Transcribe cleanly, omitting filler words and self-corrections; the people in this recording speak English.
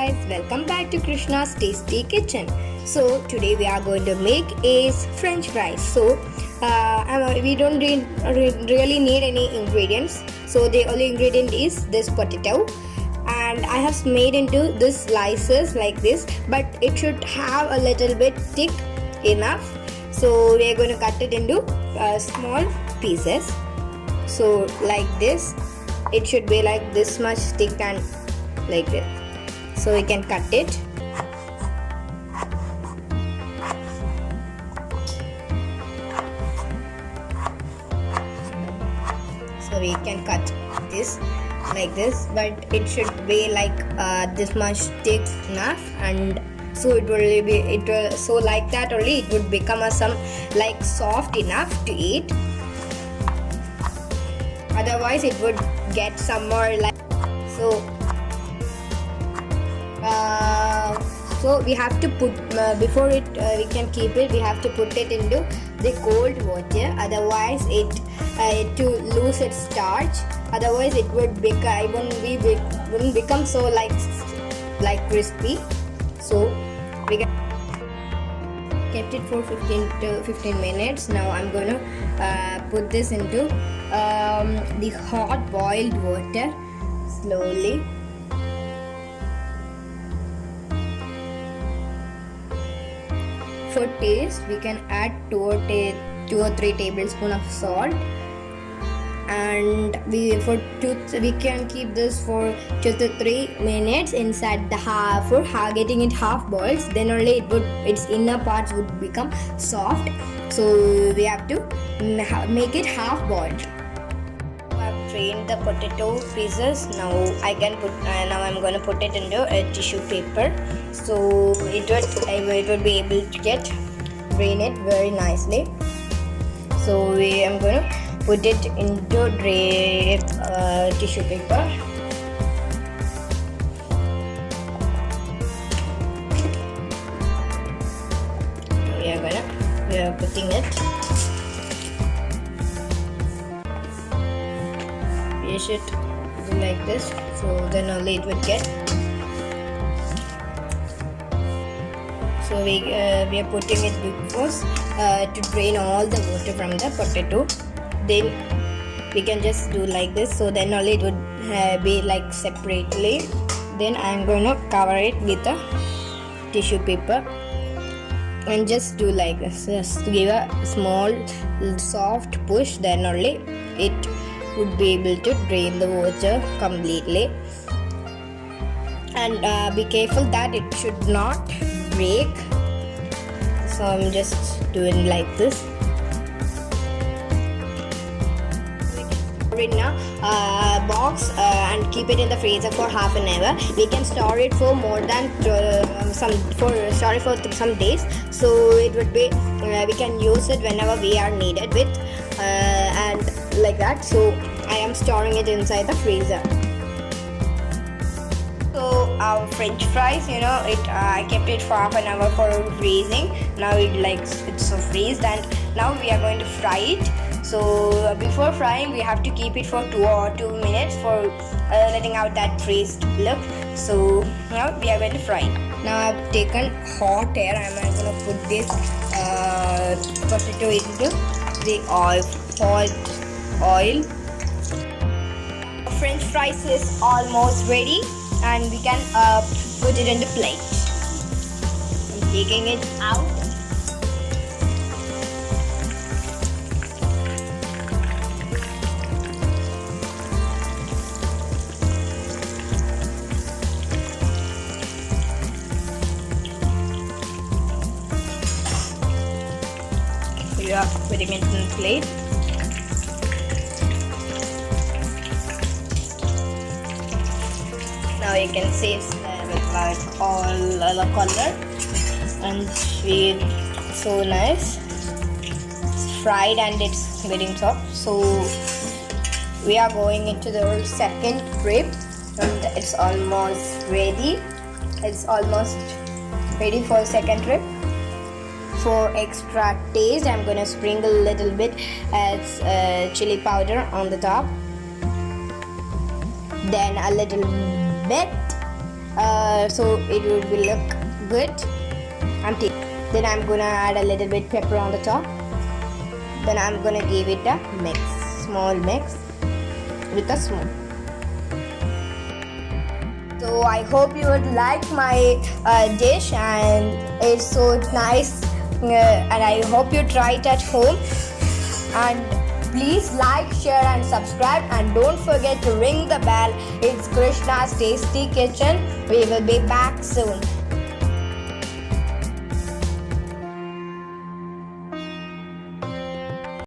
guys, welcome back to Krishna's Tasty Kitchen. So today we are going to make is French fries. So we don't really need any ingredients. So the only ingredient is this potato, and I have made into this slices like this, but it should have a little bit thick enough. So we are going to cut it into small pieces. So like this, it should be like this much thick and like this. So we can cut it. So we can cut this like this, but it should be like this much thick enough, and so it will so like that only it would become some like soft enough to eat. Otherwise it would get somewhere like so. So we have to put before it we can keep it, we have to put it into the cold water. Otherwise it to lose its starch. Otherwise it would become wouldn't become so like crispy. So we kept it for 15 minutes. Now I'm gonna put this into the hot boiled water slowly. For taste, we can add 2 or 3 tablespoons of salt, and we can keep this for 2 to 3 minutes inside the getting it half boiled. Then only its inner parts would become soft. So we have to make it half boiled. I've drained the potato pieces. Now I can put. Now I'm going to put it into a tissue paper, so it would be able to drain it very nicely. So I'm going to put it into tissue paper. We are putting it. Place it like this, so then only it would get. So we are putting it first to drain all the water from the potato. Then we can just do like this, so then only it would be like separately. Then I'm going to cover it with a tissue paper and just do like this, just give a small soft push. Then only it would be able to drain the water completely. And be careful that it should not break. So I'm just doing like this. In a box and keep it in the freezer for half an hour. We can store it for more than some days. So it would be we can use it whenever we are needed with and like that. So I am storing it inside the freezer. So our French fries, I kept it for half an hour for freezing. Now it's so freezed, and now we are going to fry it. So before frying, we have to keep it for 2 minutes for letting out that freezed look. So now we are going to fry. Now I've taken hot air. I'm going to put this potato into the hot oil. French fries is almost ready, and we can put it into plate. I'm taking it out. We are putting it in plate. Now you can see it's like all color and sweet, so nice. It's fried and it's getting soft. So we are going into the second trip, and it's almost ready. It's almost ready for the second trip. For extra taste, I'm gonna sprinkle a little bit as chili powder on the top. then a little bit so it will be look good. Then I'm gonna add a little bit pepper on the top. Then I'm gonna give it a small mix with a spoon. So I hope you would like my dish, and it's so nice, and I hope you try it at home. And please like, share and subscribe, and don't forget to ring the bell. It's Krishna's Tasty Kitchen. We will be back soon.